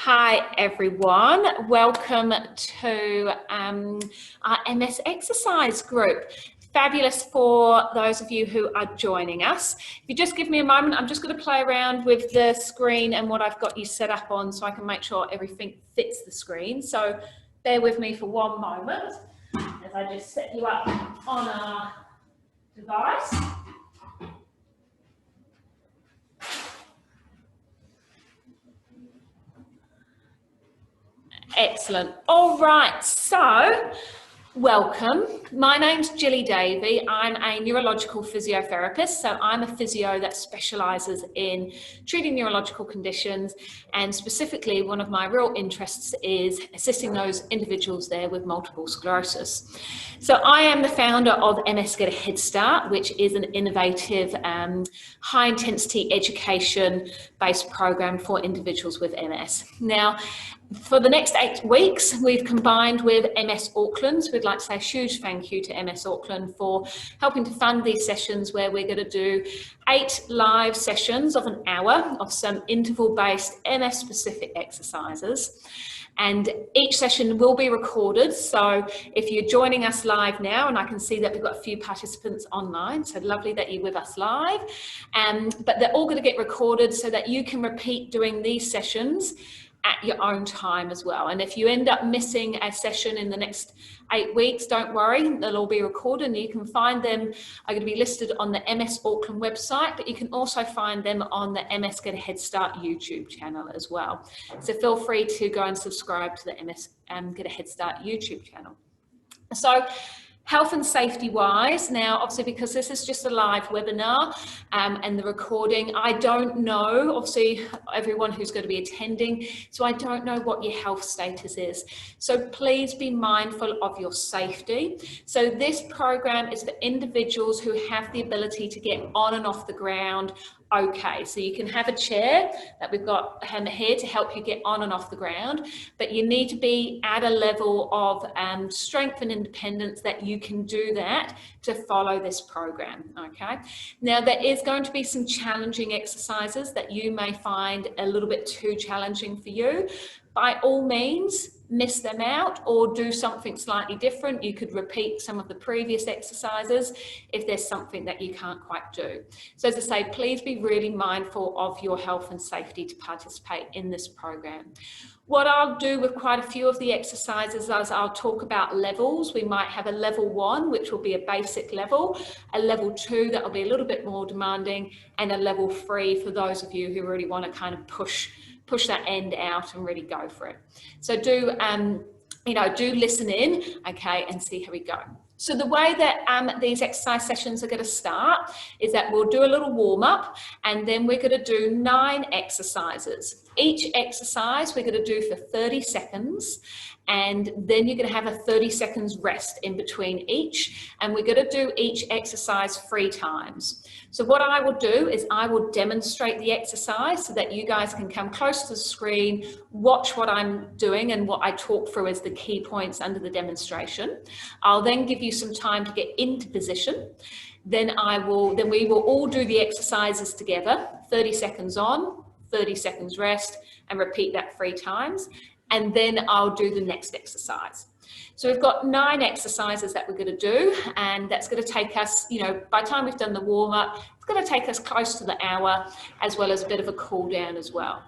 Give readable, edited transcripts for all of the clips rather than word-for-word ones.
Hi everyone, welcome to our MS exercise group. Fabulous for those of you who are joining us. If you just give me a moment, I'm just going to play around with the screen and what I've got you set up on so I can make sure everything fits the screen. So bear with me for one moment as I just set you up on our device. Excellent. All right, so welcome. My name's Gilly Davey. I'm a neurological physiotherapist, so I'm a physio that specialises in treating neurological conditions, and specifically one of my real interests is assisting those individuals there with multiple sclerosis. So I am the founder of MS Get a Head Start, which is an innovative high-intensity education-based program for individuals with MS. Now, for the next 8 weeks, we've combined with MS Auckland. So we'd like to say a huge thank you to MS Auckland for helping to fund these sessions, where we're going to do 8 live sessions of an hour of some interval-based MS-specific exercises. And each session will be recorded. So if you're joining us live now, and I can see that we've got a few participants online, so lovely that you're with us live. But they're all going to get recorded so that you can repeat doing these sessions at your own time as well. And if you end up missing a session in the next 8 weeks, don't worry, they'll all be recorded and you can find them. Are going to be listed on the MS Auckland website, but you can also find them on the MS Get a Head Start YouTube channel as well. So feel free to go and subscribe to the MS Get a Head Start YouTube channel. So health and safety wise, now obviously because this is just a live webinar and the recording, I don't know obviously everyone who's going to be attending, so I don't know what your health status is. So please be mindful of your safety. So this program is for individuals who have the ability to get on and off the ground. Okay, so you can have a chair that we've got here to help you get on and off the ground, but you need to be at a level of strength and independence that you can do that to follow this program, okay? Now, there is going to be some challenging exercises that you may find a little bit too challenging for you. By all means, miss them out or do something slightly different. You could repeat some of the previous exercises if there's something that you can't quite do. So as I say, please be really mindful of your health and safety to participate in this program. What I'll do with quite a few of the exercises is I'll talk about levels. We might have a level 1, which will be a basic level, a level 2 that will be a little bit more demanding, and a level 3 for those of you who really want to kind of push that end out and really go for it. So do listen in, okay, and see how we go. So the way that these exercise sessions are going to start is that we'll do a little warm up, and then we're going to do 9 exercises. Each exercise we're going to do for 30 seconds. And then you're going to have a 30 seconds rest in between each, and we're going to do each exercise 3 times. So what I will do is I will demonstrate the exercise so that you guys can come close to the screen, watch what I'm doing and what I talk through as the key points under the demonstration. I'll then give you some time to get into position. Then we will all do the exercises together, 30 seconds on, 30 seconds rest, and repeat that 3 times. And then I'll do the next exercise. So we've got 9 exercises that we're going to do, and that's going to take us, by the time we've done the warm up, it's going to take us close to the hour, as well as a bit of a cool down as well.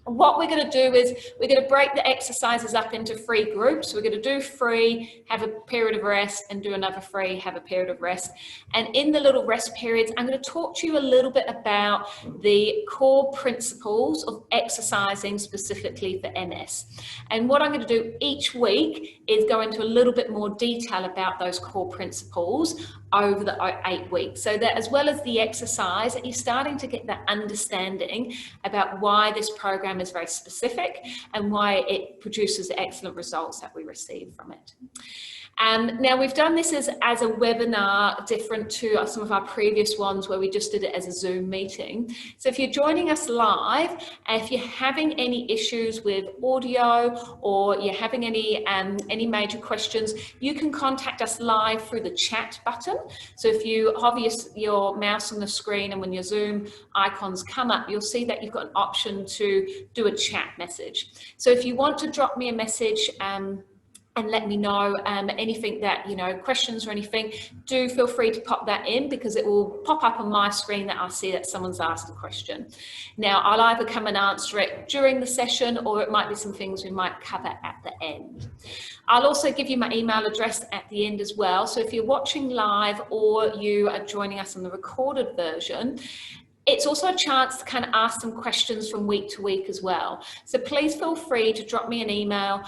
What we're going to do is we're going to break the exercises up into 3 groups. So we're going to do 3, have a period of rest, and do another 3, have a period of rest. And in the little rest periods, I'm going to talk to you a little bit about the core principles of exercising specifically for MS. And what I'm going to do each week is go into a little bit more detail about those core principles over the 8 weeks, so that as well as the exercise, you're starting to get that understanding about why this program is very specific and why it produces the excellent results that we receive from it. Now we've done this as a webinar, different to some of our previous ones where we just did it as a Zoom meeting. So if you're joining us live, if you're having any issues with audio or you're having any major questions, you can contact us live through the chat button. So if you hover your mouse on the screen and when your Zoom icons come up, you'll see that you've got an option to do a chat message. So if you want to drop me a message and let me know anything that, questions or anything, do feel free to pop that in, because it will pop up on my screen that I'll see that someone's asked a question. Now, I'll either come and answer it during the session, or it might be some things we might cover at the end. I'll also give you my email address at the end as well. So if you're watching live or you are joining us on the recorded version, it's also a chance to kind of ask some questions from week to week as well. So please feel free to drop me an email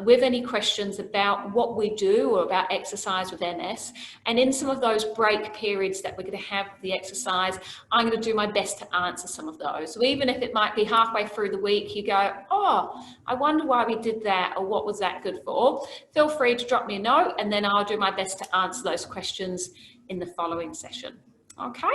with any questions about what we do or about exercise with MS. And in some of those break periods that we're going to have the exercise, I'm going to do my best to answer some of those. So even if it might be halfway through the week, you go, oh, I wonder why we did that, or what was that good for? Feel free to drop me a note, and then I'll do my best to answer those questions in the following session. Okay,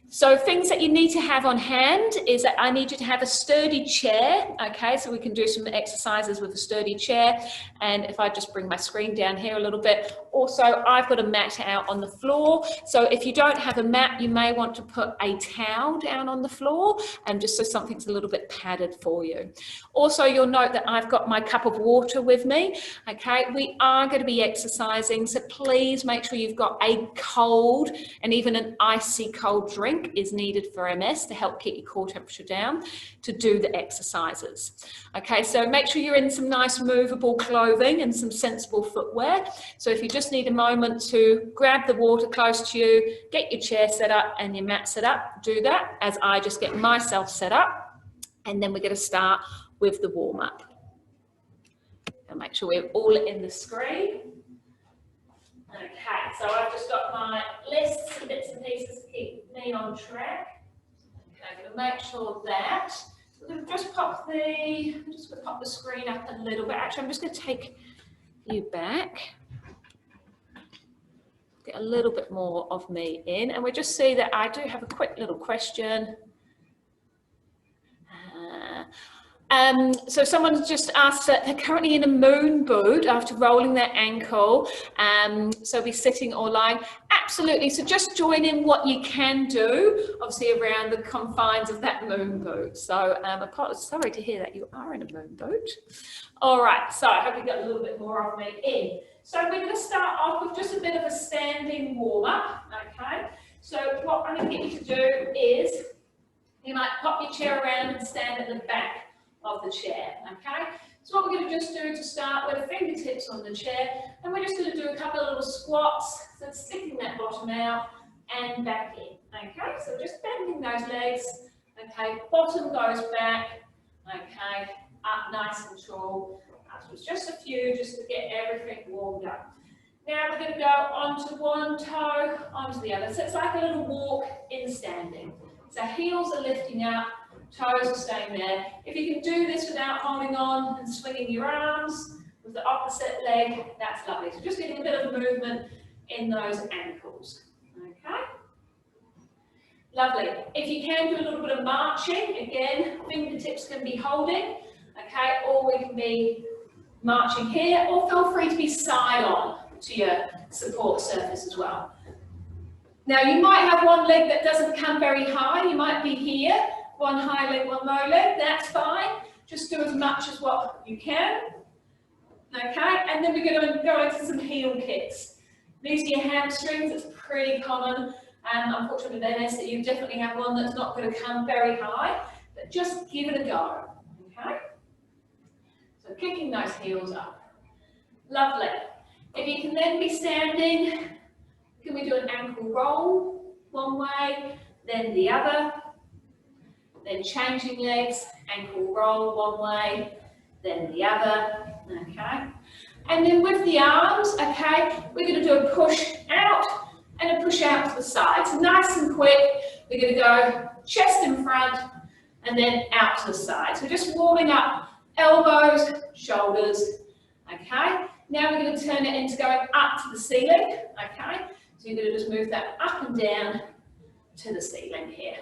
so things that you need to have on hand is that I need you to have a sturdy chair. Okay, so we can do some exercises with a sturdy chair. And if I just bring my screen down here a little bit, also I've got a mat out on the floor. So if you don't have a mat, you may want to put a towel down on the floor, and just so something's a little bit padded for you. Also, you'll note that I've got my cup of water with me. Okay, we are going to be exercising, so please make sure you've got a cold and even an icy cold drink is needed for MS to help keep your core temperature down to do the exercises. Okay, so make sure you're in some nice movable clothing and some sensible footwear. So if you just need a moment to grab the water close to you, get your chair set up and your mat set up, do that as I just get myself set up, and then we're going to start with the warm-up. And make sure we're all in the screen. Okay, so I've just got my lists and bits and pieces to keep me on track. Okay, I'm going to make sure that we're going to just pop the screen up a little bit. Actually, I'm just going to take you back, get a little bit more of me in, and we just see that I do have a quick little question. So someone's just asked that they're currently in a moon boot after rolling their ankle, so be sitting or lying. Absolutely, so just join in what you can do, obviously around the confines of that moon boot. So sorry to hear that you are in a moon boot. All right, so I hope you got a little bit more of me in. So we're going to start off with just a bit of a standing warm-up, okay? So what I'm going to get you to do is, you might pop your chair around and stand at the back of the chair, okay? So what we're going to just do to start with, fingertips on the chair, and we're just going to do a couple of little squats, so sticking that bottom out and back in, okay? So just bending those legs, okay? Bottom goes back, okay? Up nice and tall. So it's just a few, just to get everything warmed up. Now we're going to go onto one toe, onto the other. So it's like a little walk in standing. So heels are lifting up, toes are staying there. If you can do this without holding on and swinging your arms with the opposite leg, that's lovely. So just getting a bit of movement in those ankles, okay? Lovely. If you can do a little bit of marching, again, fingertips can be holding, okay, or we can be marching here, or feel free to be side on to your support surface as well. Now you might have one leg that doesn't come very high, you might be here, one high leg, one low leg, that's fine. Just do as much as what you can, okay? And then we're going to go into some heel kicks. These are your hamstrings, it's pretty common, unfortunately with MS that you definitely have one that's not going to come very high, but just give it a go, okay? So kicking those heels up. Lovely. If you can then be standing, can we do an ankle roll one way, then the other, then changing legs, ankle roll one way, then the other, okay? And then with the arms, okay, we're going to do a push out and a push out to the side. So nice and quick, we're going to go chest in front and then out to the side. So just warming up elbows, shoulders, okay? Now we're going to turn it into going up to the ceiling, okay? So you're going to just move that up and down to the ceiling here.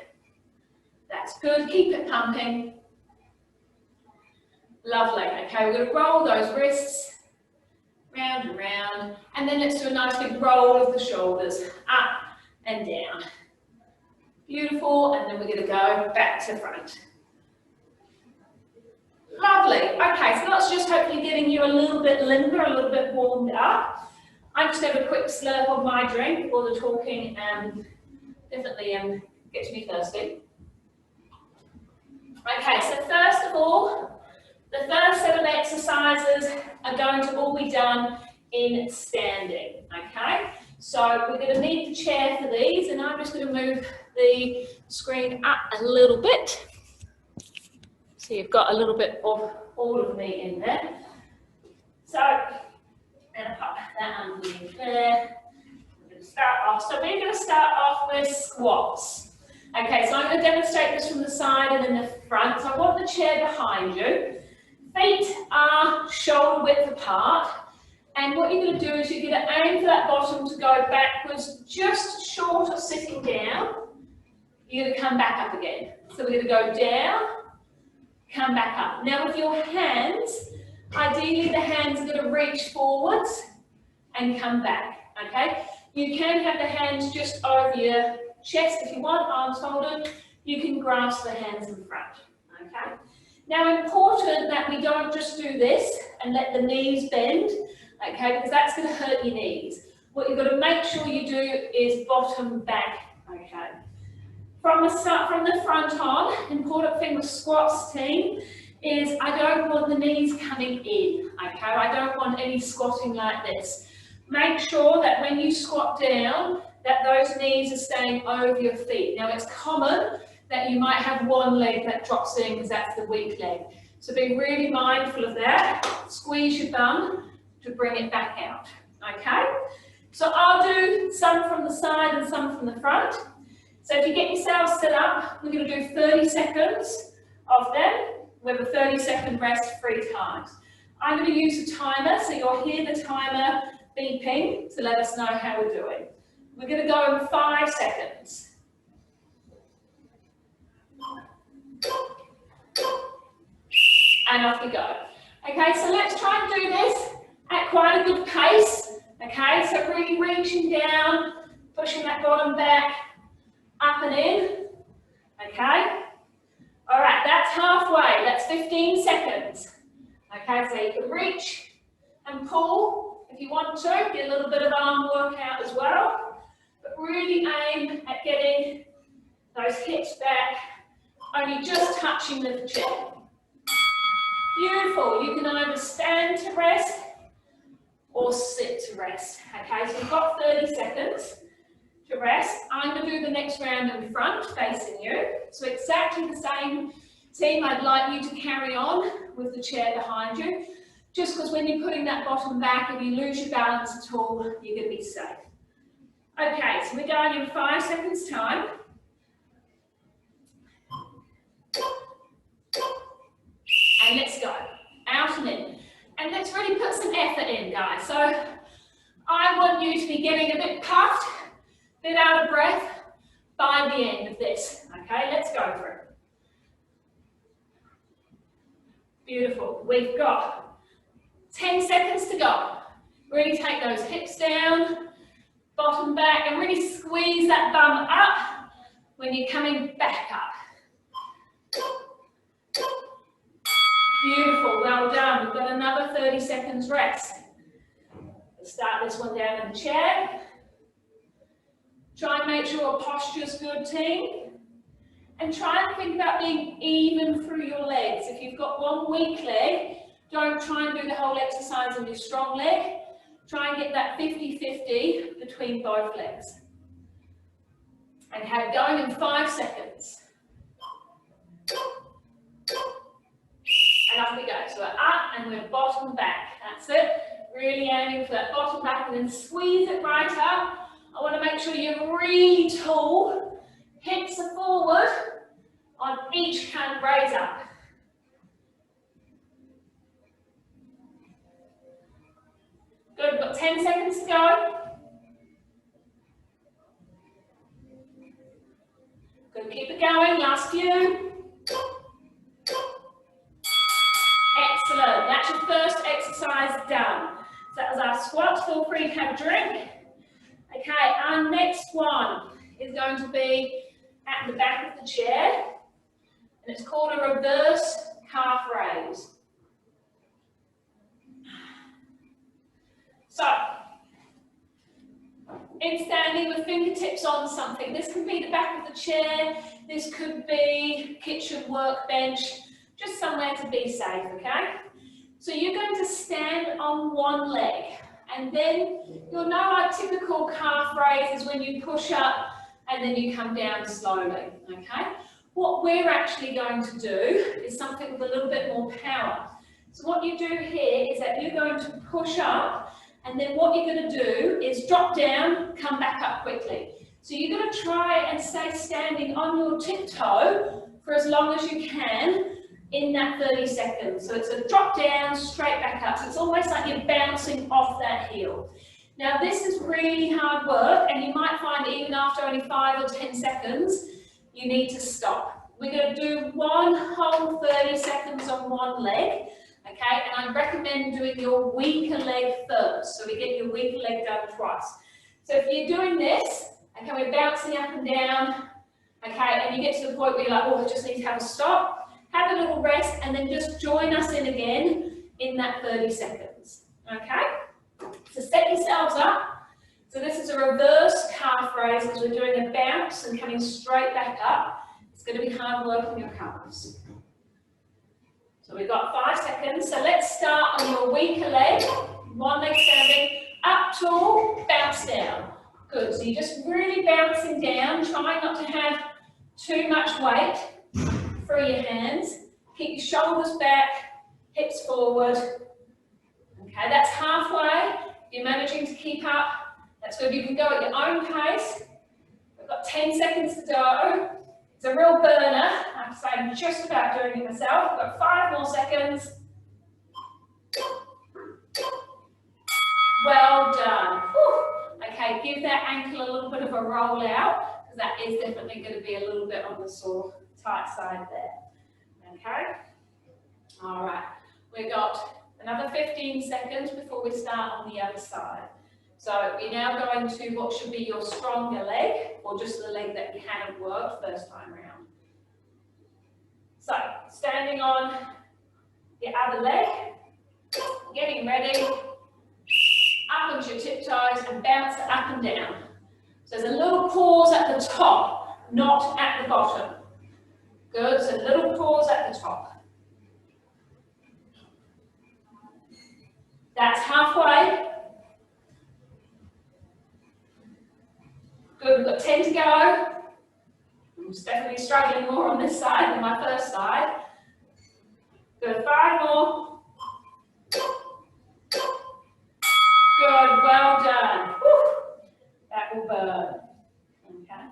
That's good, keep it pumping. Lovely, okay, we're going to roll those wrists round and round, and then let's do a nice big roll of the shoulders, up and down. Beautiful, and then we're going to go back to front. Lovely. Okay, so that's just hopefully getting you a little bit limber, a little bit warmed up. I just have a quick slurp of my drink while the talking definitely gets me thirsty. Okay, so first of all, the first set of exercises are going to all be done in standing, okay? So we're going to need the chair for these, and I'm just going to move the screen up a little bit. So you've got a little bit of all of me in there. So, and I'll pop that underneath there. We're going to start off. So we're going to start off with squats. Okay, so I'm going to demonstrate this from the side and then the front. So I want the chair behind you. Feet are shoulder width apart. And what you're going to do is you're going to aim for that bottom to go backwards just short of sitting down. You're going to come back up again. So we're going to go down, come back up. Now with your hands, ideally the hands are going to reach forwards and come back, okay? You can have the hands just over your chest if you want, arms folded. You can grasp the hands in front, okay? Now important that we don't just do this and let the knees bend, okay, because that's going to hurt your knees. What you've got to make sure you do is bottom back, okay? From the front on, important thing with squats team is I don't want the knees coming in, okay? I don't want any squatting like this. Make sure that when you squat down, that those knees are staying over your feet. Now it's common that you might have one leg that drops in because that's the weak leg. So be really mindful of that. Squeeze your bum to bring it back out, okay? So I'll do some from the side and some from the front. So if you get yourselves set up, we're going to do 30 seconds of them with a 30-second rest 3 times. I'm going to use a timer, so you'll hear the timer beeping to let us know how we're doing. We're going to go in 5 seconds. And off we go. Okay, so let's try and do this at quite a good pace. Okay, so really reaching down, pushing that bottom back, up and in. Okay, all right, that's halfway. That's 15 seconds. Okay, so you can reach and pull if you want to, get a little bit of arm workout as well, but really aim at getting those hips back, only just touching the chair. Beautiful. You can either stand to rest or sit to rest. Okay, so you've got 30 seconds to rest. I'm going to do the next round in front, facing you. So exactly the same team. I'd like you to carry on with the chair behind you, just because when you're putting that bottom back, if you lose your balance at all, you're going to be safe. Okay, so we're going in 5 seconds time. And let's go, out and in. And let's really put some effort in, guys. So I want you to be getting a bit puffed, a bit out of breath by the end of this. Okay, let's go for it. Beautiful. We've got 10 seconds to go. Really take those hips down, bottom back, and really squeeze that bum up when you're coming back up. Beautiful, well done. We've got another 30 seconds rest. Let's start this one down in the chair. Try and make sure your posture's good, team. And try and think about being even through your legs. If you've got one weak leg, don't try and do the whole exercise on your strong leg. Try and get that 50-50 between both legs. And have going in 5 seconds. And off we go. So we're up and we're bottom back. That's it. Really aiming for that bottom back and then squeeze it right up. I want to make sure you're really tall. Hips are forward on each hand, raise up. Good, we've got 10 seconds to go. Good, keep it going, last few. Excellent, that's your first exercise done. So that was our squats, feel free to have a drink. Okay, our next one is going to be at the back of the chair, and it's called a reverse calf raise. So, in standing with fingertips on something, this could be the back of the chair, this could be kitchen workbench, just somewhere to be safe, okay? So you're going to stand on one leg, and then you'll know our typical calf raise is when you push up and then you come down slowly, okay? What we're actually going to do is something with a little bit more power. So what you do here is that you're going to push up, and then what you're going to do is drop down, come back up quickly. So you're going to try and stay standing on your tiptoe for as long as you can in that 30 seconds. So it's a drop down, straight back up. So it's almost like you're bouncing off that heel. Now this is really hard work, and you might find even after only 5 or 10 seconds, you need to stop. We're going to do one whole 30 seconds on one leg. Okay, and I recommend doing your weaker leg first, so we get your weaker leg done twice. So if you're doing this, okay, we're bouncing up and down, okay, and you get to the point where you're like, oh, I just need to have a stop, have a little rest, and then just join us in again in that 30 seconds, okay? So set yourselves up. So this is a reverse calf raise as we're doing a bounce and coming straight back up. It's going to be hard work on your calves. So we've got 5 seconds. So let's start on your weaker leg. One leg standing, up tall, bounce down. Good. So you're just really bouncing down, trying not to have too much weight through your hands. Keep your shoulders back, hips forward. Okay, that's halfway. You're managing to keep up. That's good. You can go at your own pace. We've got 10 seconds to go. It's a real burner. I have to say I'm just about doing it myself. We've got 5 more seconds. Well done. Whew. Okay, give that ankle a little bit of a roll out, because that is definitely going to be a little bit on the sore, tight side there. Okay? All right. We've got another 15 seconds before we start on the other side. So we're now going to what should be your stronger leg, or just the leg that you haven't worked first time round. So standing on the other leg, getting ready, up onto your tiptoes and bounce it up and down. So there's a little pause at the top, not at the bottom. Good, so a little pause at the top. That's halfway. Good, we've got 10 to go. I'm definitely struggling more on this side than my first side. Good, 5 more. Good, well done. Whew. That will burn. Okay.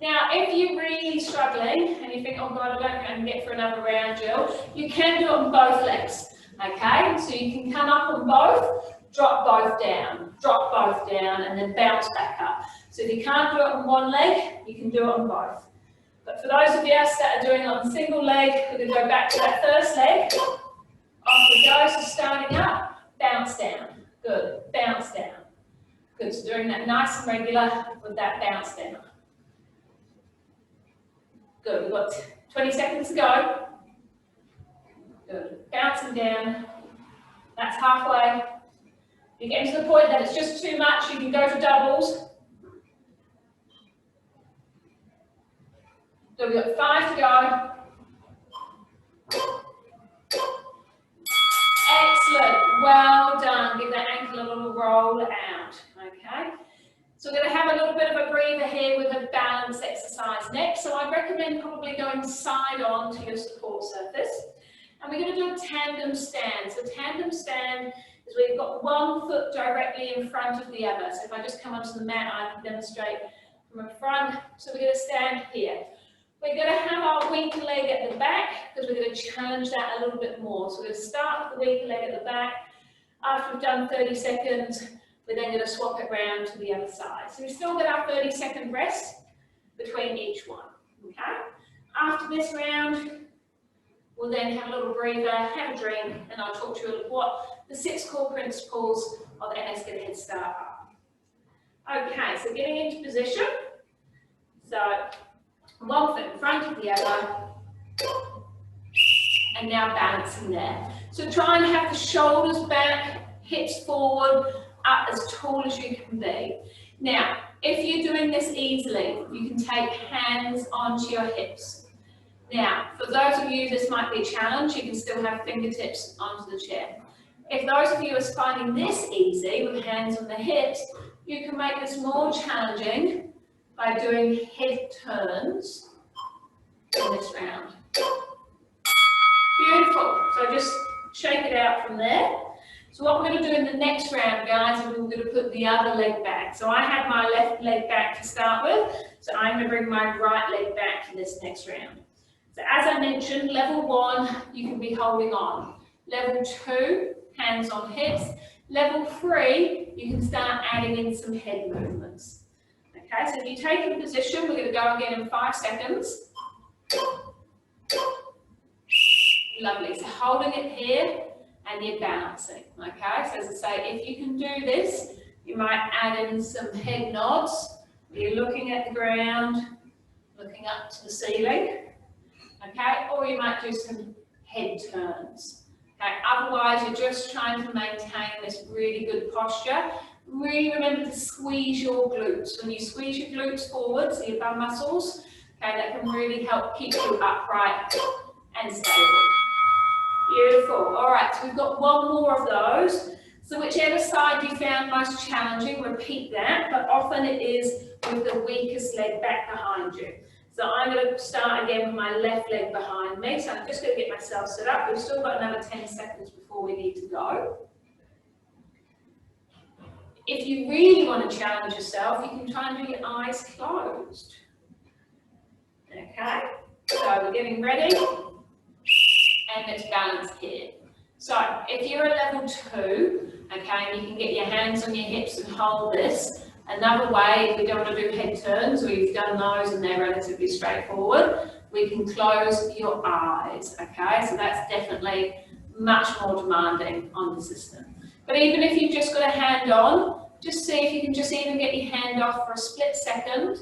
Now, if you're really struggling and you think, oh God, I don't can get for another round, Jill, you can do it on both legs. Okay, so you can come up on both, drop both down, and then bounce back up. So if you can't do it on one leg, you can do it on both. But for those of us that are doing it on a single leg, we're going to go back to that first leg. Off we go, so starting up, bounce down. Good, bounce down. Good, so doing that nice and regular with that bounce down. Good, we've got 20 seconds to go. Good, bouncing down. That's halfway. If you get to the point that it's just too much, you can go for doubles. So we've got 5 to go. Excellent, well done. Give that ankle a little roll out, okay? So we're going to have a little bit of a breather here with a balance exercise next. So I recommend probably going side on to your support surface. And we're going to do a tandem stand. So tandem stand is where you've got one foot directly in front of the other. So if I just come onto the mat, I can demonstrate from the front. So we're going to stand here. We're going to have our weaker leg at the back, because we're going to challenge that a little bit more. So we're going to start with the weaker leg at the back. After we've done 30 seconds, we're then going to swap it round to the other side. So we've still got our 30-second rest between each one. Okay? After this round, we'll then have a little breather, have a drink, and I'll talk to you about what the 6 core principles of MS Get a Head Start are. Okay, so getting into position. So One foot in front of the other, and now balancing there. So try and have the shoulders back, hips forward, up as tall as you can be. Now, if you're doing this easily, you can take hands onto your hips. Now, for those of you this might be a challenge, you can still have fingertips onto the chair. If those of you are finding this easy with hands on the hips, you can make this more challenging by doing head turns in this round. Beautiful. So just shake it out from there. So what we're going to do in the next round, guys, is we're going to put the other leg back. So I had my left leg back to start with, so I'm going to bring my right leg back for this next round. So as I mentioned, level 1, you can be holding on. Level 2, hands on hips. Level 3, you can start adding in some head movements. Okay, so if you take a position, we're going to go again in 5 seconds. Lovely, so holding it here and you're balancing. Okay, so as I say, if you can do this, you might add in some head nods. You're looking at the ground, looking up to the ceiling. Okay, or you might do some head turns. Okay, otherwise you're just trying to maintain this really good posture. Really remember to squeeze your glutes. When you squeeze your glutes forward, so your bum muscles, okay, that can really help keep you upright and stable. Beautiful. All right, so we've got one more of those. So whichever side you found most challenging, repeat that, but often it is with the weakest leg back behind you. So I'm going to start again with my left leg behind me. So I'm just going to get myself set up. We've still got another 10 seconds before we need to go. If you really want to challenge yourself, you can try and do your eyes closed. Okay, so we're getting ready. And let's balance here. So if you're at level 2, okay, and you can get your hands on your hips and hold this. Another way, if we don't want to do head turns, we've done those and they're relatively straightforward, we can close your eyes, okay? So that's definitely much more demanding on the system. But even if you've just got a hand on, just see if you can just even get your hand off for a split second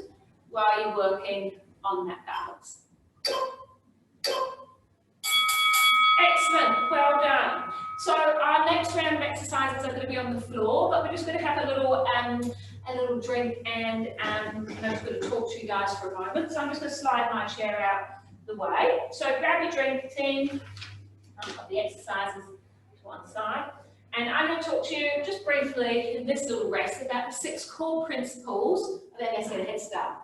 while you're working on that balance. Excellent, well done. So our next round of exercises are going to be on the floor, but we're just going to have a little drink and I'm just going to talk to you guys for a moment. So I'm just going to slide my chair out the way. So grab your drink, team. I've got the exercises to one side. And I'm going to talk to you just briefly in this little rest about the 6 core principles of MS Get a Head Start.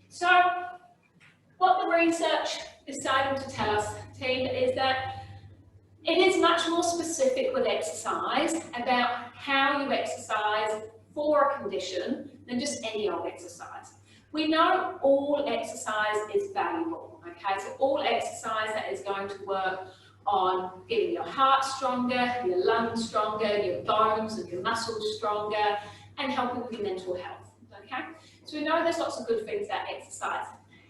So what the research decided to tell us, team, is that it is much more specific with exercise about how you exercise for a condition than just any old exercise. We know all exercise is valuable, okay? So all exercise that is going to work on getting your heart stronger, your lungs stronger, your bones and your muscles stronger, and helping with your mental health, okay? So we know there's lots of good things about exercise.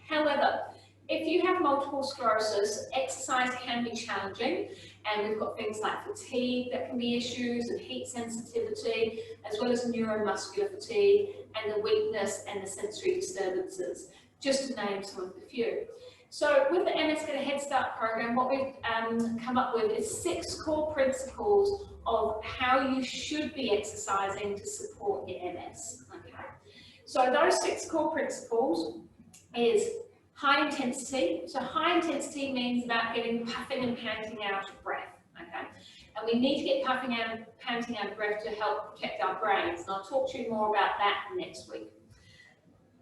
However, if you have multiple sclerosis, exercise can be challenging, and we've got things like fatigue that can be issues, and heat sensitivity, as well as neuromuscular fatigue, and the weakness and the sensory disturbances, just to name some of the few. So with the MS Get a Head Start program, what we've come up with is 6 core principles of how you should be exercising to support your MS. Okay. So those 6 core principles is high intensity. So high intensity means about getting puffing and panting out of breath. Okay. And we need to get puffing and panting out of breath to help protect our brains. And I'll talk to you more about that next week.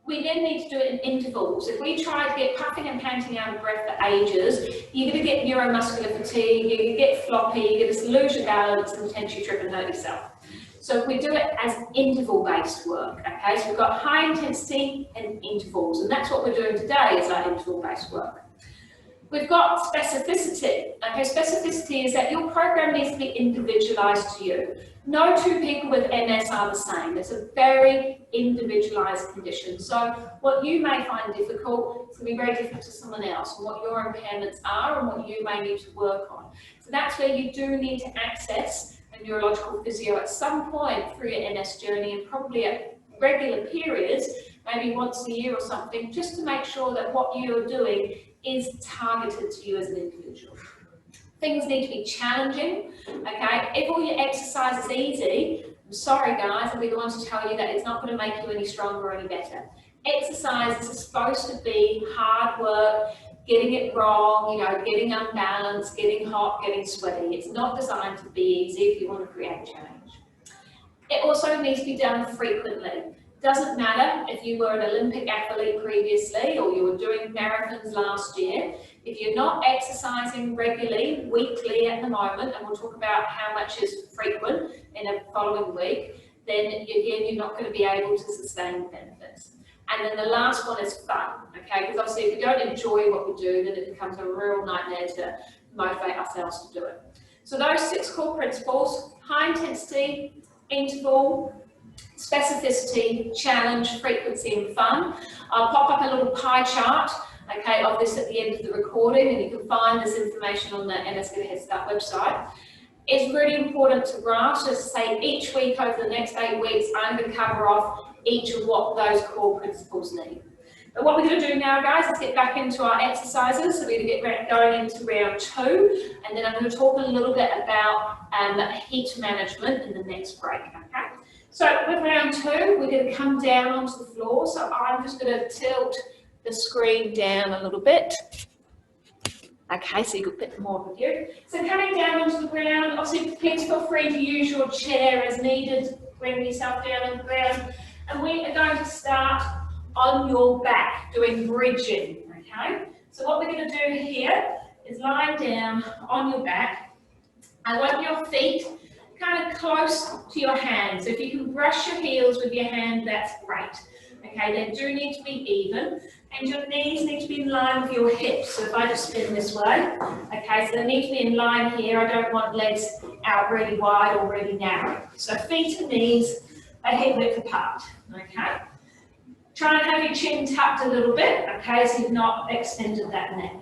We then need to do it in intervals. If we try to get puffing and panting out of breath for ages, you're going to get neuromuscular fatigue, you're going to get floppy, you're going to lose your balance and potentially trip and hurt yourself. So we do it as interval-based work, okay? So we've got high intensity and intervals, and that's what we're doing today is our interval-based work. We've got specificity, okay? Specificity is that your program needs to be individualized to you. No 2 people with MS are the same. It's a very individualized condition. So what you may find difficult, it's going to be very different to someone else, and what your impairments are and what you may need to work on. So that's where you do need to access a neurological physio at some point through your MS journey, and probably at regular periods, maybe once a year or something, just to make sure that what you're doing is targeted to you as an individual. Things need to be challenging, okay? If all your exercise is easy, I'm sorry guys, I'll be the one to tell you that it's not going to make you any stronger or any better. Exercise is supposed to be hard work, getting it wrong, you know, getting unbalanced, getting hot, getting sweaty. It's not designed to be easy if you want to create change. It also needs to be done frequently. Doesn't matter if you were an Olympic athlete previously or you were doing marathons last year. If you're not exercising regularly, weekly at the moment, and we'll talk about how much is frequent in a following week, then again, you're not going to be able to sustain the benefits. And then the last one is fun, okay? Because obviously if you don't enjoy what we do, then it becomes a real nightmare to motivate ourselves to do it. So those 6 core principles: high intensity, interval, specificity, challenge, frequency, and fun. I'll pop up a little pie chart, okay, of this at the end of the recording, and you can find this information on the MS Get a Head Start website. It's really important to grasp, just say each week over the next 8 weeks, I'm going to cover off each of what those core principles need. But what we're going to do now, guys, is get back into our exercises. So we're going to get going into round 2, and then I'm going to talk a little bit about heat management in the next break, okay? So with round 2, we're going to come down onto the floor. So I'm just going to tilt the screen down a little bit. Okay, so you got a bit more of a view. So coming down onto the ground, obviously please feel free to use your chair as needed, bring yourself down on the ground. And we are going to start on your back, doing bridging, okay? So what we're going to do here is lie down on your back. I want your feet kind of close to your hands. So if you can brush your heels with your hand, that's great. Okay, they do need to be even, and your knees need to be in line with your hips. So if I just spin this way, okay, so they need to be in line here. I don't want legs out really wide or really narrow. So feet and knees are hip width apart, okay? Try and have your chin tucked a little bit, okay, so you've not extended that neck.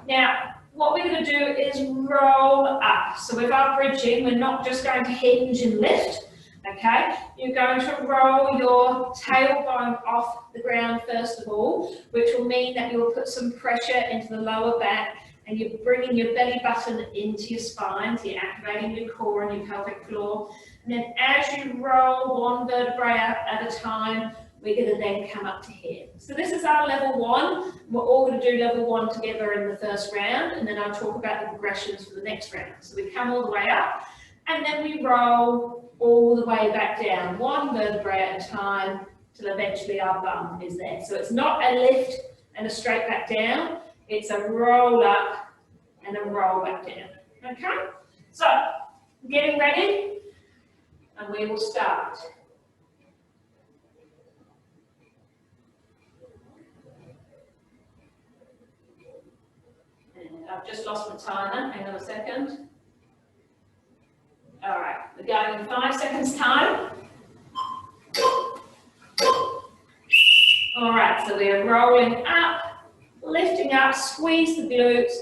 Now, what we're going to do is roll up. So with our bridging, we're not just going to hinge and lift, okay? You're going to roll your tailbone off the ground first of all, which will mean that you will put some pressure into the lower back, and you're bringing your belly button into your spine, so you're activating your core and your pelvic floor. And then as you roll one vertebrae at a time, we're going to then come up to here. So this is our level 1. We're all going to do level 1 together in the first round, and then I'll talk about the progressions for the next round. So we come all the way up, and then we roll all the way back down, one vertebrae at a time, till eventually our bum is there. So it's not a lift and a straight back down, it's a roll up and a roll back down. Okay? So, getting ready, and we will start. And I've just lost my timer, hang on a second. All right, we're going in 5 seconds time. All right, so we're rolling up, lifting up, squeeze the glutes,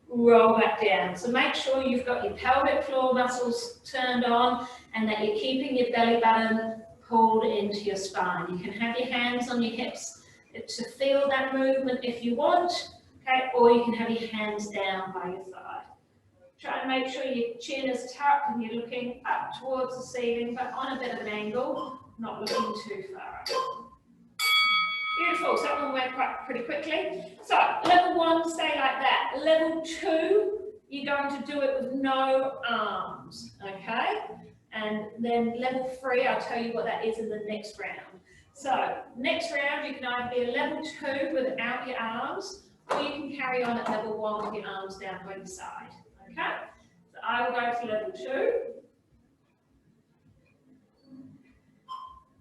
roll back down. So make sure you've got your pelvic floor muscles turned on and that you're keeping your belly button pulled into your spine. You can have your hands on your hips to feel that movement if you want, okay, or you can have your hands down by your side. Try and make sure your chin is tucked and you're looking up towards the ceiling, but on a bit of an angle, not looking too far. Beautiful, so that one went pretty quickly. So level 1, stay like that. Level 2, you're going to do it with no arms, okay? And then level 3, I'll tell you what that is in the next round. So next round, you can either be a level 2 without your arms, or you can carry on at level 1 with your arms down by your side, okay? So I will go to level 2.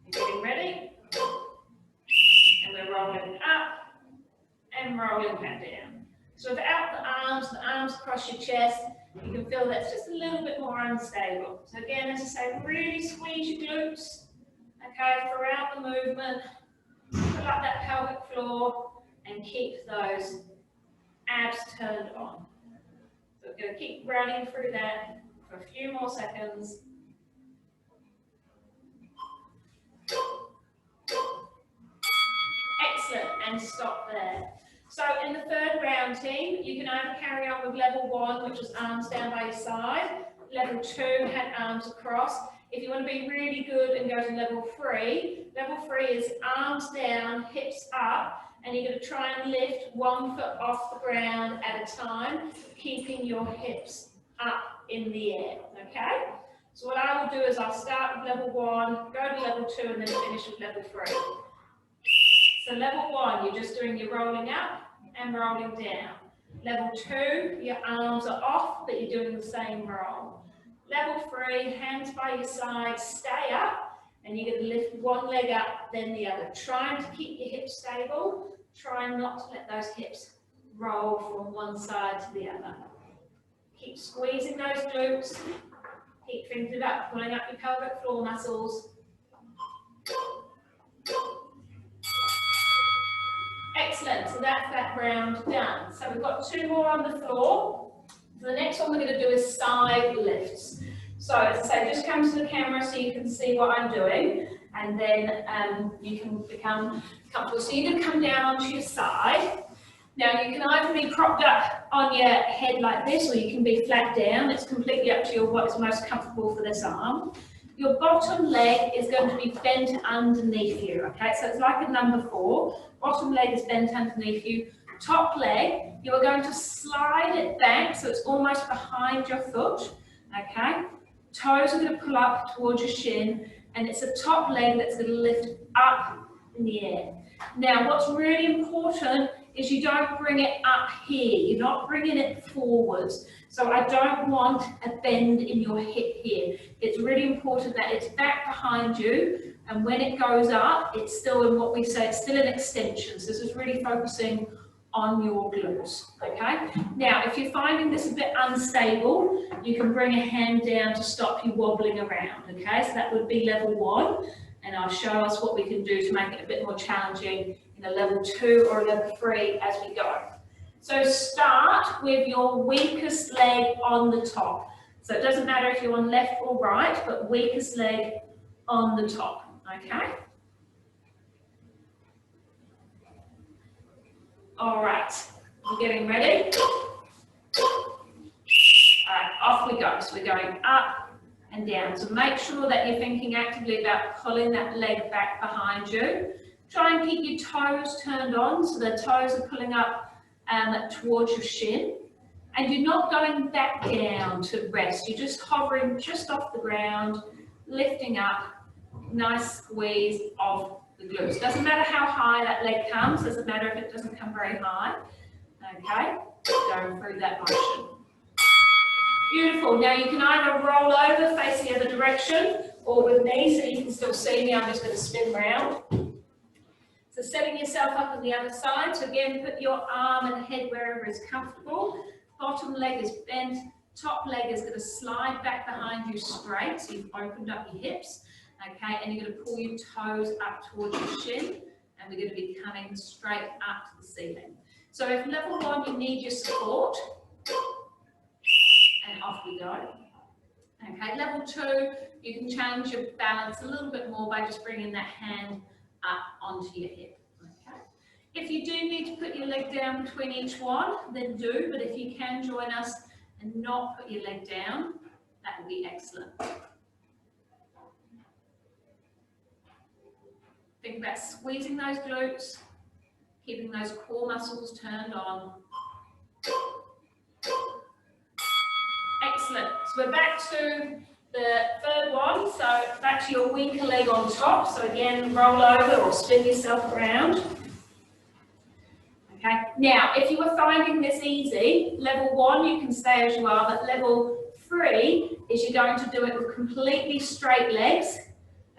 You're getting ready? And we're rolling up and rolling back down. So without the arms across your chest, you can feel that's just a little bit more unstable. So again, as I say, really squeeze your glutes, okay, throughout the movement. Fill up that pelvic floor and keep those abs turned on. So we're going to keep running through that for a few more seconds. and stop there. So in the third round, team, you can either carry on with level 1, which is arms down by your side, level 2, head arms across. If you want to be really good and go to level 3 is arms down, hips up, and you're going to try and lift one foot off the ground at a time, keeping your hips up in the air, okay? So what I will do is I'll start with level 1, go to level 2, and then finish with level 3. So level 1, you're just doing your rolling up and rolling down. Level 2, your arms are off, but you're doing the same roll. Level 3, hands by your side, stay up, and you're going to lift one leg up, then the other. Trying to keep your hips stable. Try not to let those hips roll from one side to the other. Keep squeezing those glutes. Keep thinking about pulling up your pelvic floor muscles. Excellent, so that's that round done. So we've got 2 more on the floor. So the next one we're going to do is side lifts. So as I say, just come to the camera so you can see what I'm doing, and then you can become comfortable. So you're going to come down onto your side. Now you can either be propped up on your head like this, or you can be flat down. It's completely up to you what is most comfortable for this arm. Your bottom leg is going to be bent underneath you, okay? So it's like a number 4. Bottom leg is bent underneath you. Top leg, you are going to slide it back so it's almost behind your foot, okay? Toes are going to pull up towards your shin, and it's the top leg that's going to lift up in the air. Now, what's really important is you don't bring it up here. You're not bringing it forwards. So I don't want a bend in your hip here. It's really important that it's back behind you, and when it goes up, it's still in what we say, it's still an extension. So this is really focusing on your glutes, okay? Now, if you're finding this a bit unstable, you can bring a hand down to stop you wobbling around, okay? So that would be level 1, and I'll show us what we can do to make it a bit more challenging in a level 2 or a level 3 as we go. So start with your weakest leg on the top. So it doesn't matter if you're on left or right, but weakest leg on the top, okay? All right, we're getting ready. All right, off we go. So we're going up and down. So make sure that you're thinking actively about pulling that leg back behind you. Try and keep your toes turned on, so the toes are pulling up towards your shin. And you're not going back down to rest. You're just hovering just off the ground, lifting up, nice squeeze of the glutes. Doesn't matter how high that leg comes, doesn't matter if it doesn't come very high. Okay, going through that motion. Beautiful. Now you can either roll over, face the other direction, or with me, so you can still see me, I'm just going to spin round. So setting yourself up on the other side. So again, put your arm and head wherever is comfortable. Bottom leg is bent, top leg is going to slide back behind you straight, so you've opened up your hips. Okay, and you're going to pull your toes up towards your shin, and we're going to be coming straight up to the ceiling. So if level 1, you need your support, and off we go. Okay, level 2, you can change your balance a little bit more by just bringing that hand up onto your hip. Okay. If you do need to put your leg down between each one, then do, but if you can join us and not put your leg down, that would be excellent. Think about squeezing those glutes, keeping those core muscles turned on. Excellent. So we're back to the third one. So back to your weaker leg on top. So again, roll over or spin yourself around. Okay. Now, if you were finding this easy, level 1, you can stay as you are, but level 3 is you're going to do it with completely straight legs,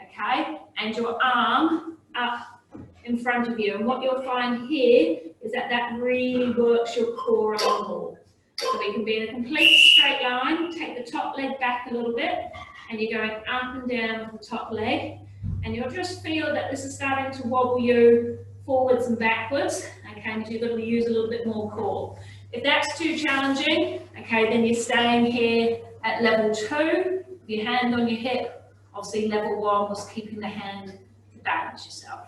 okay, and your arm up in front of you. And what you'll find here is that that really works your core a lot more. So we can be in a complete straight line, take the top leg back a little bit, and you're going up and down with the top leg. And you'll just feel that this is starting to wobble you forwards and backwards, okay, and you're going to use a little bit more core. If that's too challenging, okay, then you're staying here at level 2, with your hand on your hip. Obviously level 1 was keeping the hand to balance yourself.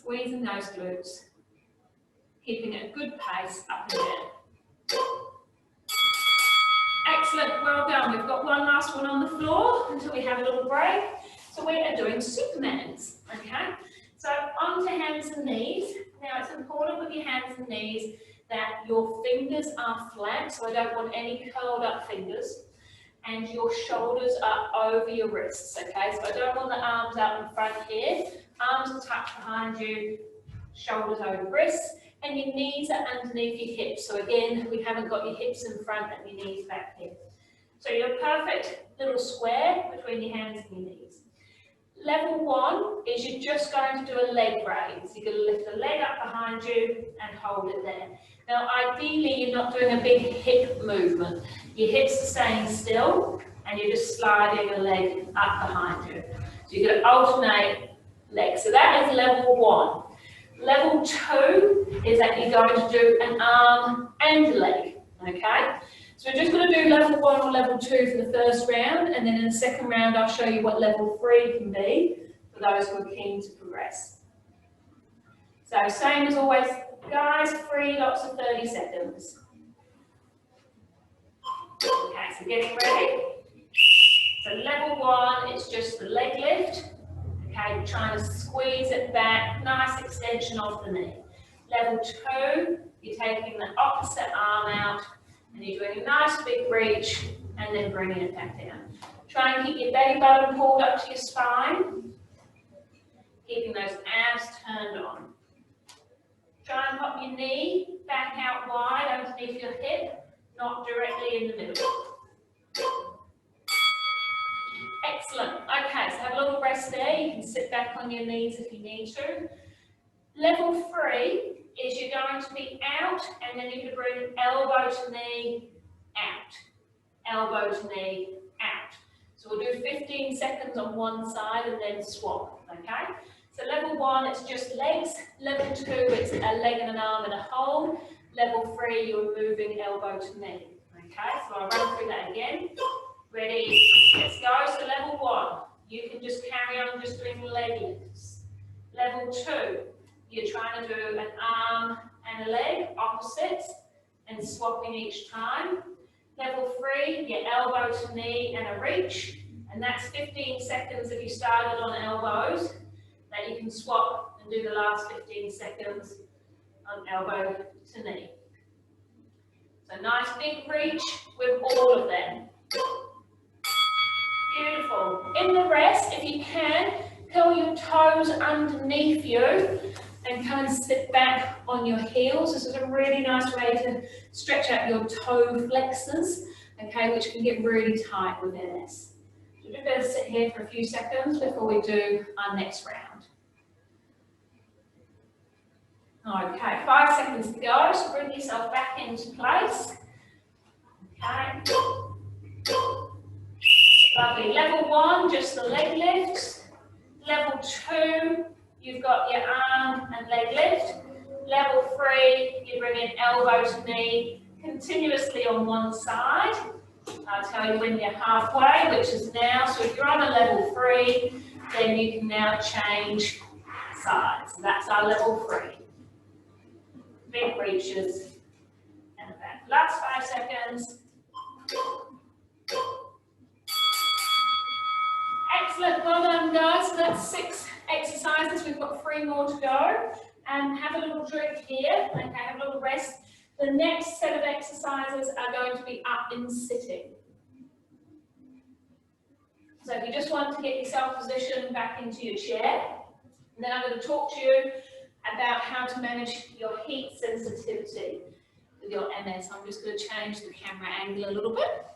Squeezing those glutes, keeping a good pace up and down. Excellent, well done. We've got one last one on the floor until we have a little break. So we are doing Supermans, okay? So onto hands and knees. Now it's important with your hands and knees that your fingers are flat, so I don't want any curled up fingers, and your shoulders are over your wrists, okay? So I don't want the arms out in front here. Arms are tucked behind you, shoulders over wrists, and your knees are underneath your hips. So again, we haven't got your hips in front and your knees back here. So you're a perfect little square between your hands and your knees. Level one is you're just going to do a leg raise. You're going to lift the leg up behind you and hold it there. Now ideally you're not doing a big hip movement. Your hips are staying still and you're just sliding the leg up behind you. So you're going to alternate legs. So that is level one. Level two is that you're going to do an arm and leg, okay? So we're just going to do level one or level two for the first round, and then in the second round I'll show you what level three can be for those who are keen to progress. So same as always, guys, 3 lots of 30 seconds. Okay, so getting ready. So level one is just the leg lift. Okay, trying to squeeze it back, nice extension of the knee. Level two, you're taking the opposite arm out and you're doing a nice big reach and then bringing it back down. Try and keep your belly button pulled up to your spine, keeping those abs turned on. Try and pop your knee back out wide underneath your hip, not directly in the middle. Excellent. Okay, so have a little rest there. You can sit back on your knees if you need to. Level three is you're going to be out and then you're going to bring elbow to knee out. Elbow to knee out. So we'll do 15 seconds on one side and then swap, okay? So level one, it's just legs. Level two, it's a leg and an arm and a hold. Level three, you're moving elbow to knee, okay? So I'll run through that again. Ready, let's go. So level one, you can just carry on just doing leg lifts. Level two, you're trying to do an arm and a leg, opposites, and swapping each time. Level three, your elbow to knee and a reach, and that's 15 seconds if you started on elbows, that you can swap and do the last 15 seconds on elbow to knee. So nice big reach with all of them. Beautiful. In the rest, if you can, curl your toes underneath you and come and sit back on your heels. This is a really nice way to stretch out your toe flexors, okay, which can get really tight with MS. So we better sit here for a few seconds before we do our next round. Okay, 5 seconds to go, so bring yourself back into place. Okay. Lovely. Level one, just the leg lifts. Level two, you've got your arm and leg lift. Level three, you're bringing elbow to knee continuously on one side. I'll tell you when you're halfway, which is now. So if you're on a level three, then you can now change sides. So that's our level three. Big reaches and back. Last 5 seconds. Excellent, well done guys. So that's 6 exercises. We've got 3 more to go. And have a little drink here. Okay, have a little rest. The next set of exercises are going to be up in sitting. So if you just want to get yourself positioned back into your chair, and then I'm going to talk to you about how to manage your heat sensitivity with your MS. I'm just going to change the camera angle a little bit.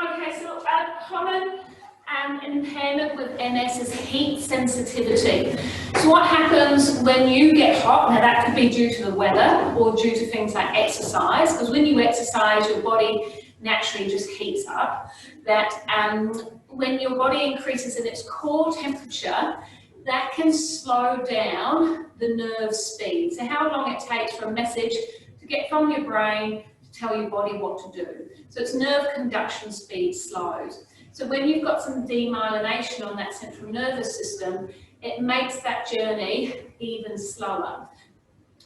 Okay, so a common impairment with MS is heat sensitivity. So what happens when you get hot, now that could be due to the weather or due to things like exercise, because when you exercise your body naturally just heats up, that when your body increases in its core temperature, that can slow down the nerve speed. So how long it takes for a message to get from your brain to tell your body what to do. So its nerve conduction speed slows. So when you've got some demyelination on that central nervous system, it makes that journey even slower.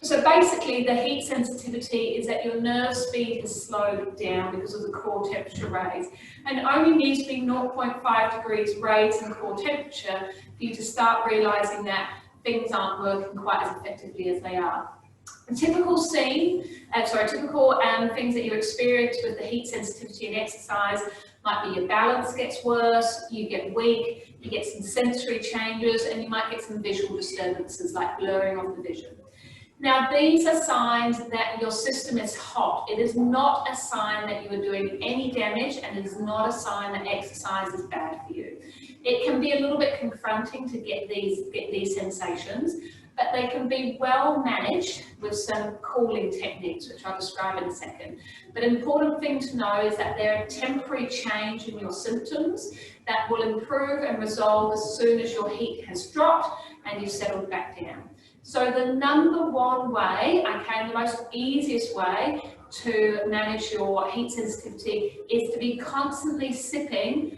So basically the heat sensitivity is that your nerve speed is slowed down because of the core temperature raise, and only needs to be 0.5 degrees raise in core temperature for you to start realising that things aren't working quite as effectively as they are. A typical things that you experience with the heat sensitivity in exercise might be your balance gets worse, you get weak, you get some sensory changes, and you might get some visual disturbances like blurring of the vision. Now, these are signs that your system is hot. It is not a sign that you are doing any damage, and it is not a sign that exercise is bad for you. It can be a little bit confronting to get these sensations, but they can be well managed with some cooling techniques, which I'll describe in a second. But an important thing to know is that they're a temporary change in your symptoms that will improve and resolve as soon as your heat has dropped and you've settled back down. So the number one way, okay, the most easiest way to manage your heat sensitivity is to be constantly sipping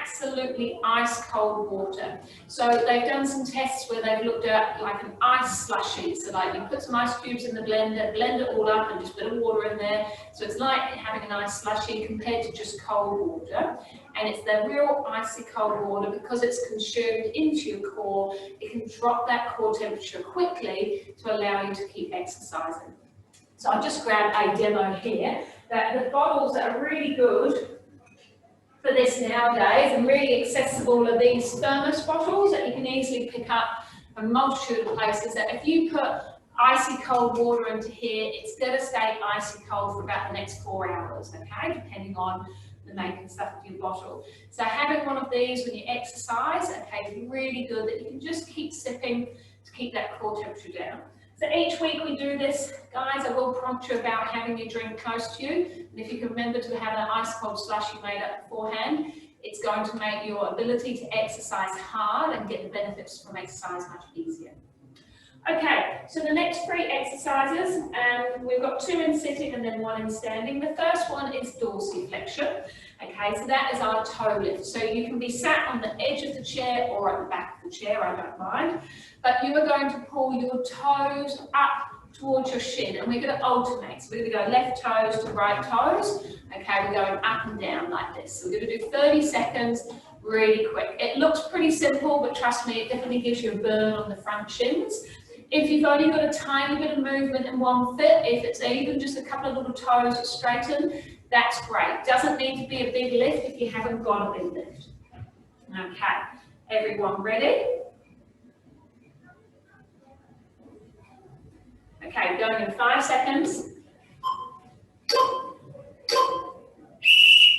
absolutely ice cold water. So they've done some tests where they've looked at like an ice slushy. So like you put some ice cubes in the blender, blend it all up and just put a bit of water in there. So it's like having an ice slushy compared to just cold water. And it's the real icy cold water, because it's consumed into your core, it can drop that core temperature quickly to allow you to keep exercising. So I've just grabbed a demo here, that the bottles that are really good for this nowadays and really accessible are these thermos bottles that you can easily pick up from a multitude of places, that if you put icy cold water into here, it's going to stay icy cold for about the next 4 hours, okay, depending on the make and stuff of your bottle. So having one of these when you exercise, okay, is really good, that you can just keep sipping to keep that core temperature down. So each week we do this, guys. I will prompt you about having your drink close to you. And if you can remember to have an ice cold slush you made up beforehand, it's going to make your ability to exercise hard and get the benefits from exercise much easier. Okay, so the next 3 exercises, we've got 2 in sitting and then 1 in standing. The first one is dorsiflexion. Okay, so that is our toe lift. So you can be sat on the edge of the chair or at the back of the chair, I don't mind. But you are going to pull your toes up towards your shin, and we're going to alternate. So we're going to go left toes to right toes. Okay, we're going up and down like this. So we're going to do 30 seconds really quick. It looks pretty simple, but trust me, it definitely gives you a burn on the front shins. If you've only got a tiny bit of movement in one foot, if it's even just a couple of little toes that straighten, that's great. Doesn't need to be a big lift if you haven't got a big lift. Okay, everyone ready? Okay, going in 5 seconds.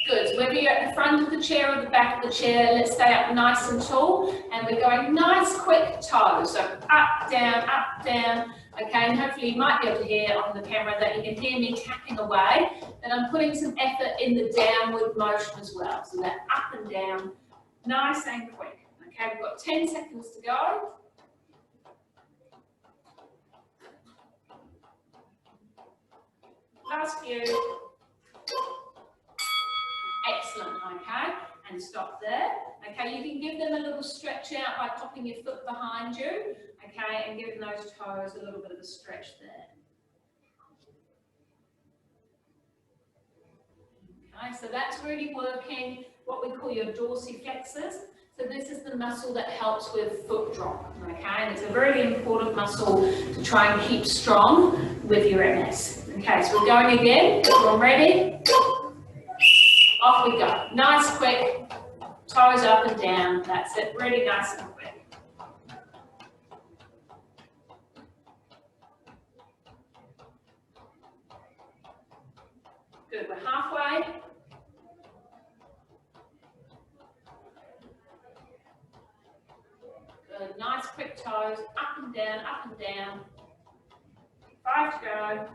Good, so whether you're at the front of the chair or the back of the chair, let's stay up nice and tall, and we're going nice quick toes, so up, down, okay, and hopefully you might be able to hear on the camera that you can hear me tapping away, and I'm putting some effort in the downward motion as well, so that up and down, nice and quick. Okay, we've got 10 seconds to go. Last few. Excellent, okay, and stop there. Okay, you can give them a little stretch out by popping your foot behind you, okay, and giving those toes a little bit of a stretch there. Okay, so that's really working what we call your dorsiflexors. So this is the muscle that helps with foot drop, okay, and it's a very important muscle to try and keep strong with your MS. Okay, so we're going again. Everyone ready? Off we go. Nice, quick. Toes up and down. That's it. Really nice and quick. Good. We're halfway. Good. Nice, quick toes. Up and down, up and down. 5 to go.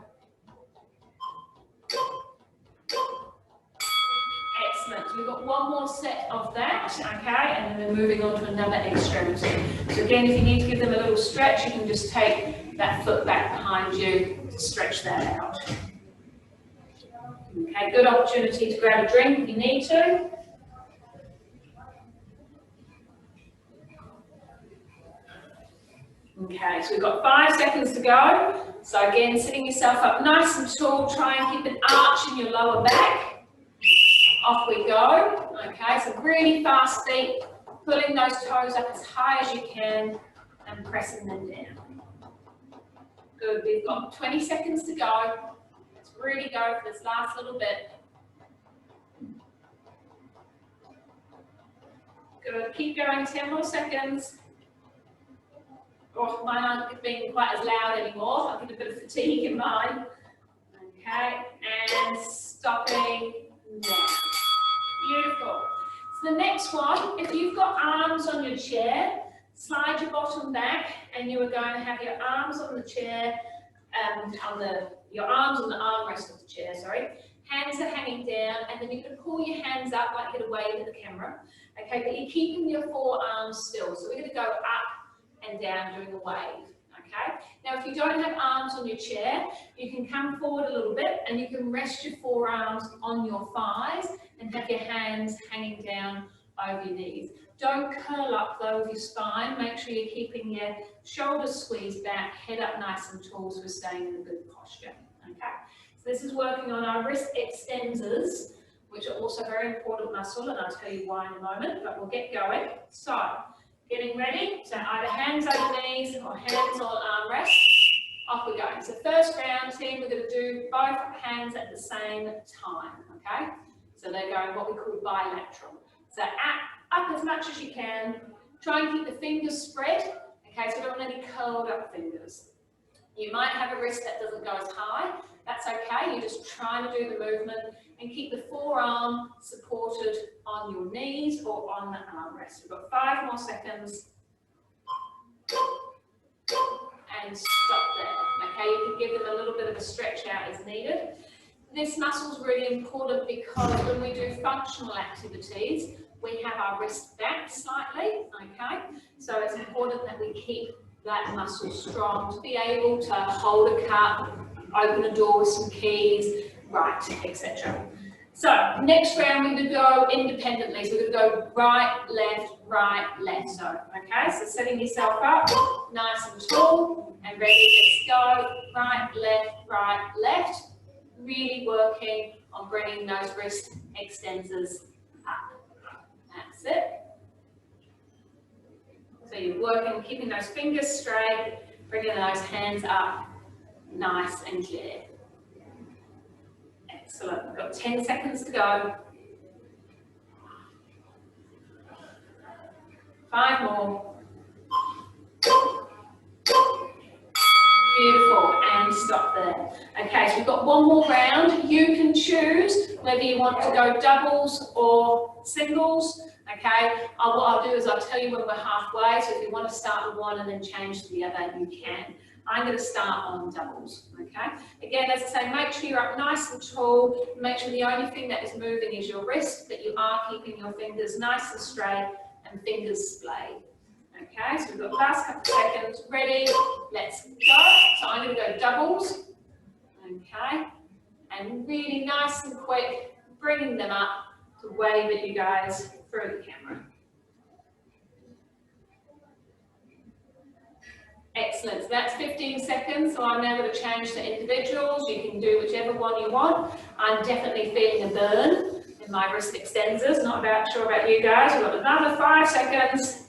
Excellent. So we've got 1 more set of that, okay, and then we're moving on to another extremity. So again, if you need to give them a little stretch, you can just take that foot back behind you to stretch that out. Okay, good opportunity to grab a drink if you need to. Okay, so we've got 5 seconds to go. So again, sitting yourself up nice and tall, try and keep an arch in your lower back. Off we go. Okay, so really fast feet, pulling those toes up as high as you can and pressing them down. Good, we've got 20 seconds to go. Let's really go for this last little bit. Good, keep going, 10 more seconds. Oh, mine aren't being quite as loud anymore. I've got a bit of fatigue in mine. Okay, and stopping now. Beautiful. So the next one, if you've got arms on your chair, slide your bottom back, and you are going to have your arms on the chair, your arms on the armrest of the chair, sorry. Hands are hanging down, and then you can pull your hands up like you're going to wave at the camera. Okay, but you're keeping your forearms still. So we're going to go up and down doing a wave. Okay. Now, if you don't have arms on your chair, you can come forward a little bit and you can rest your forearms on your thighs and have your hands hanging down over your knees. Don't curl up though with your spine. Make sure you're keeping your shoulders squeezed back, head up nice and tall, so we're staying in a good posture. Okay. So this is working on our wrist extensors, which are also a very important muscle, and I'll tell you why in a moment, but we'll get going. So, getting ready, so either hands over knees or hands on armrests. Off we go. So first round, team, we're going to do both hands at the same time, okay? So they're going what we call bilateral. So up as much as you can. Try and keep the fingers spread, okay? So you don't want any curled up fingers. You might have a wrist that doesn't go as high. That's okay. You're just trying to do the movement and keep the forearm supported on your knees or on the armrest. We've got 5 more seconds. And stop there. Okay, you can give them a little bit of a stretch out as needed. This muscle is really important because when we do functional activities, we have our wrist back slightly, okay? So it's important that we keep that muscle strong to be able to hold a cup, open a door with some keys, right, etc. So next round we're going to go independently. So we're going to go right, left. So, okay, so setting yourself up, nice and tall, and ready, let's go. Right, left. Really working on bringing those wrist extensors up. That's it. So you're working, keeping those fingers straight, bringing those hands up, nice and clear. Excellent. We've got 10 seconds to go. 5 more. Beautiful, and stop there. Okay, so we've got 1 more round. You can choose whether you want to go doubles or singles. Okay, what I'll do is I'll tell you when we're halfway, so if you want to start with one and then change to the other, you can. I'm going to start on doubles, okay? Again, as I say, make sure you're up nice and tall. Make sure the only thing that is moving is your wrist, but you are keeping your fingers nice and straight and fingers splayed. Okay, so we've got the last couple of seconds. Ready? Let's go. So I'm going to go doubles, okay? And really nice and quick, bringing them up to wave at you guys through the camera. Excellent, so that's 15 seconds, so I'm now going to change to individuals. You can do whichever one you want. I'm definitely feeling a burn in my wrist extensors, not sure about you guys. We've got another 5 seconds.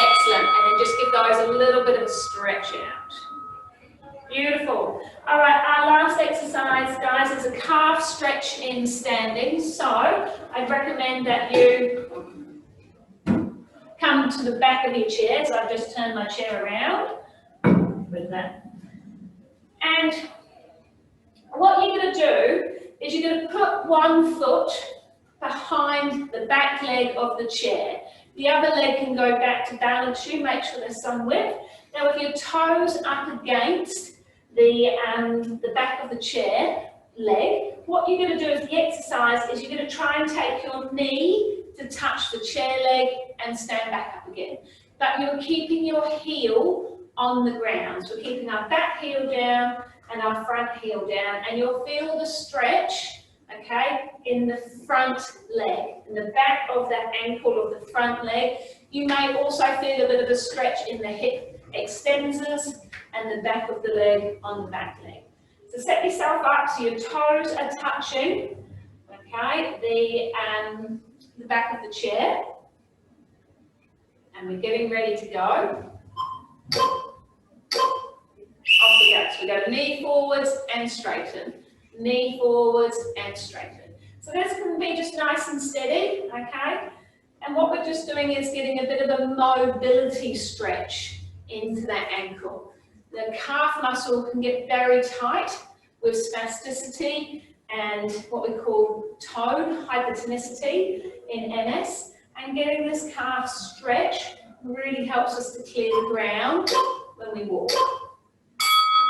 Excellent, and then just give those a little bit of a stretch out. Beautiful. All right, our last exercise, guys, is a calf stretch in standing. So I'd recommend that you come to the back of your chair. So I've just turned my chair around with that. And what you're going to do is you're going to put one foot behind the back leg of the chair. The other leg can go back to balance you. Make sure there's some width. Now with your toes up against the back of the chair leg, what you're going to do as the exercise is you're going to try and take your knee to touch the chair leg and stand back up again. But you're keeping your heel on the ground. So we're keeping our back heel down and our front heel down, and you'll feel the stretch okay, in the front leg, in the back of that ankle of the front leg. You may also feel a bit of a stretch in the hip extensors and the back of the leg on the back leg. So set yourself up so your toes are touching, okay, the back of the chair. And we're getting ready to go. Off we go. So we go knee forwards and straighten. Knee forwards and straighten. So this can be just nice and steady, okay? And what we're just doing is getting a bit of a mobility stretch into that ankle. The calf muscle can get very tight with spasticity and what we call tone hypertonicity in MS. And getting this calf stretch really helps us to clear the ground when we walk.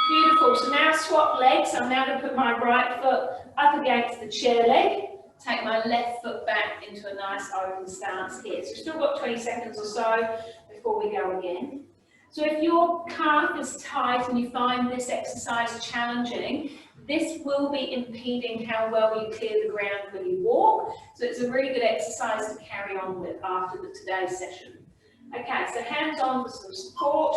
Beautiful. So now swap legs. I'm now going to put my right foot up against the chair leg. Take my left foot back into a nice open stance here. So we've still got 20 seconds or so before we go again. So if your calf is tight and you find this exercise challenging, this will be impeding how well you clear the ground when you walk. So it's a really good exercise to carry on with after today's session. Okay, so hands on for some support.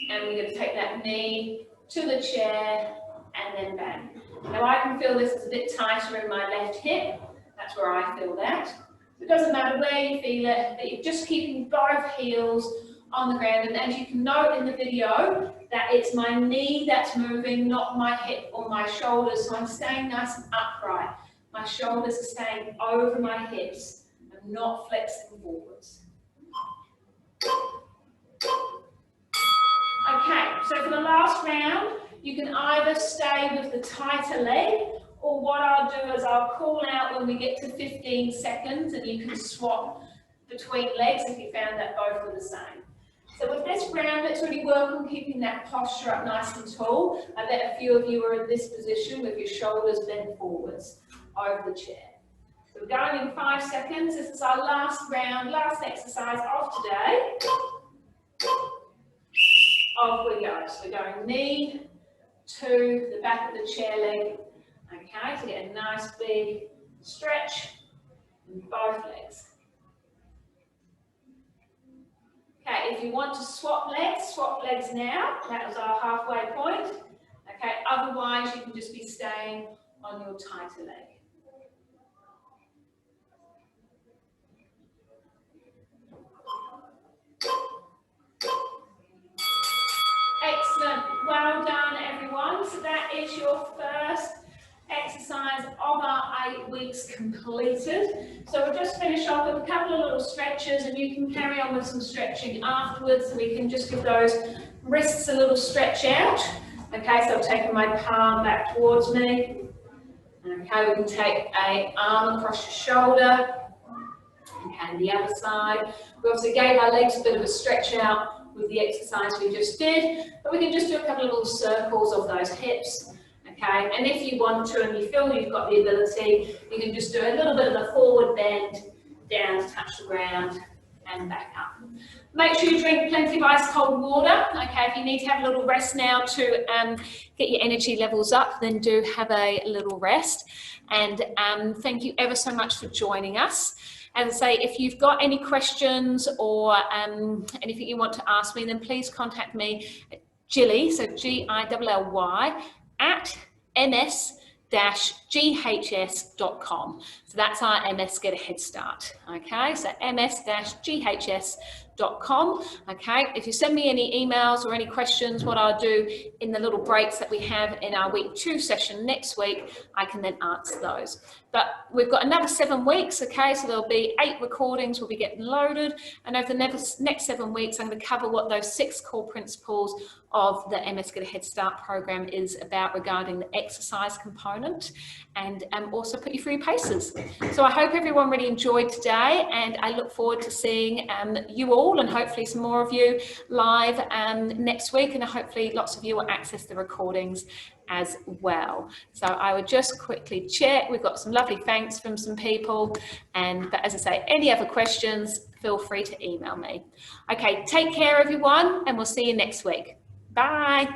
And we're going to take that knee to the chair and then back. Now I can feel this is a bit tighter in my left hip. That's where I feel that. It doesn't matter where you feel it, but you're just keeping both heels on the ground. And as you can note in the video, that it's my knee that's moving, not my hip or my shoulders. So I'm staying nice and upright. My shoulders are staying over my hips. I'm not flexing forwards. Okay, so for the last round, you can either stay with the tighter leg, or what I'll do is I'll call out when we get to 15 seconds and you can swap between legs if you found that both were the same. So with this round, let's really work on keeping that posture up nice and tall. I bet a few of you are in this position with your shoulders bent forwards over the chair. So we're going in 5 seconds. This is our last round, last exercise of today. Off we go. So we're going knee to the back of the chair leg. Okay, to get a nice big stretch in both legs. Okay, if you want to swap legs now. That was our halfway point. Okay, otherwise you can just be staying on your tighter leg. Excellent. Well done, everyone. So that is your first exercise of our 8 weeks completed. So we'll just finish off with a couple of little stretches, and you can carry on with some stretching afterwards. So we can just give those wrists a little stretch out. Okay, so I'm taking my palm back towards me. Okay, we can take an arm across your shoulder. Okay, the other side. We also gave our legs a bit of a stretch out with the exercise we just did, but we can just do a couple of little circles of those hips. Okay, and if you want to and you feel you've got the ability, you can just do a little bit of a forward bend down to touch the ground and back up. Make sure you drink plenty of ice cold water. Okay, if you need to have a little rest now to get your energy levels up, then do have a little rest. And thank you ever so much for joining us. And say, if you've got any questions or anything you want to ask me, then please contact me at Gilly, so Gilly, at ms-ghs.com. So that's our MS Get a Head Start. Okay, so ms-ghs.com. Okay, if you send me any emails or any questions, what I'll do in the little breaks that we have in our week 2 session next week, I can then answer those. But we've got another 7 weeks, okay, so there'll be 8 recordings will be getting loaded, and over the next 7 weeks I'm going to cover what those 6 core principles of the MS Get a Head Start program is about regarding the exercise component, and also put you through your paces. So I hope everyone really enjoyed today, and I look forward to seeing you all, and hopefully some more of you live next week, and hopefully lots of you will access the recordings as well. So I would just quickly check. We've got some lovely thanks from some people, but as I say, any other questions, feel free to email me. Okay, take care everyone, and we'll see you next week. Bye.